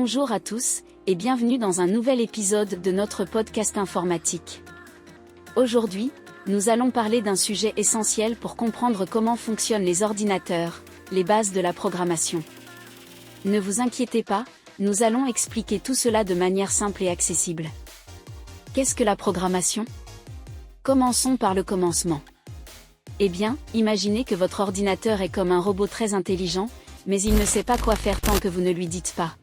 Bonjour à tous, et bienvenue dans un nouvel épisode de notre podcast informatique. Aujourd'hui, nous allons parler d'un sujet essentiel pour comprendre comment fonctionnent les ordinateurs, les bases de la programmation. Ne vous inquiétez pas, nous allons expliquer tout cela de manière simple et accessible. Qu'est-ce que la programmation ? Commençons par le commencement. Eh bien, imaginez que votre ordinateur est comme un robot très intelligent, mais il ne sait pas quoi faire tant que vous ne lui dites pas.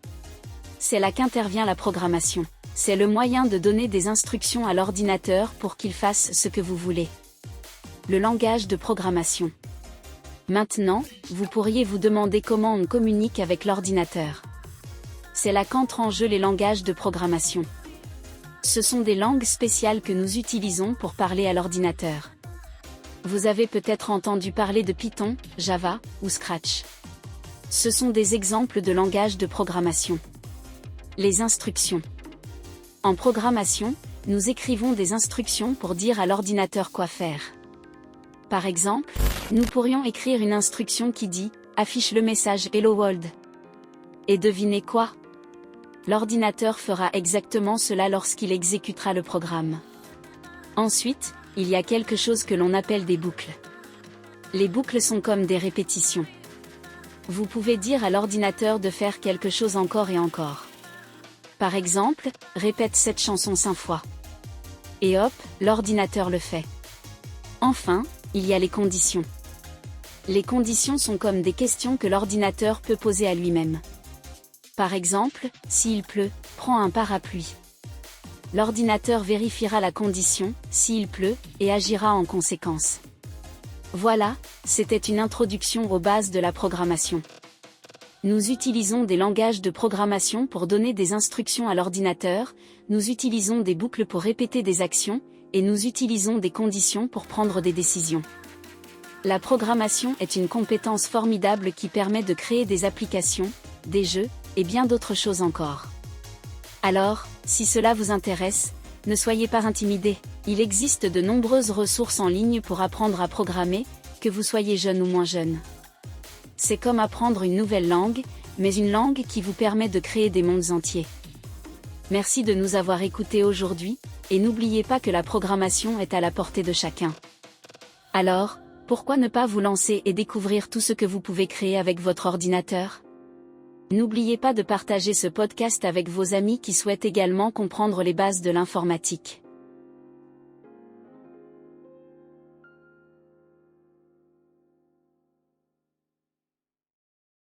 C'est là qu'intervient la programmation. C'est le moyen de donner des instructions à l'ordinateur pour qu'il fasse ce que vous voulez. Le langage de programmation. Maintenant, vous pourriez vous demander comment on communique avec l'ordinateur. C'est là qu'entrent en jeu les langages de programmation. Ce sont des langues spéciales que nous utilisons pour parler à l'ordinateur. Vous avez peut-être entendu parler de Python, Java ou Scratch. Ce sont des exemples de langages de programmation. Les instructions. En programmation, nous écrivons des instructions pour dire à l'ordinateur quoi faire. Par exemple, nous pourrions écrire une instruction qui dit « Affiche le message Hello World ». Et devinez quoi ? L'ordinateur fera exactement cela lorsqu'il exécutera le programme. Ensuite, il y a quelque chose que l'on appelle des boucles. Les boucles sont comme des répétitions. Vous pouvez dire à l'ordinateur de faire quelque chose encore et encore. Par exemple, répète cette chanson 5 fois. Et hop, l'ordinateur le fait. Enfin, il y a les conditions. Les conditions sont comme des questions que l'ordinateur peut poser à lui-même. Par exemple, s'il pleut, prends un parapluie. L'ordinateur vérifiera la condition, s'il pleut, et agira en conséquence. Voilà, c'était une introduction aux bases de la programmation. Nous utilisons des langages de programmation pour donner des instructions à l'ordinateur, nous utilisons des boucles pour répéter des actions, et nous utilisons des conditions pour prendre des décisions. La programmation est une compétence formidable qui permet de créer des applications, des jeux, et bien d'autres choses encore. Alors, si cela vous intéresse, ne soyez pas intimidés, il existe de nombreuses ressources en ligne pour apprendre à programmer, que vous soyez jeune ou moins jeune. C'est comme apprendre une nouvelle langue, mais une langue qui vous permet de créer des mondes entiers. Merci de nous avoir écoutés aujourd'hui, et n'oubliez pas que la programmation est à la portée de chacun. Alors, pourquoi ne pas vous lancer et découvrir tout ce que vous pouvez créer avec votre ordinateur ? N'oubliez pas de partager ce podcast avec vos amis qui souhaitent également comprendre les bases de l'informatique.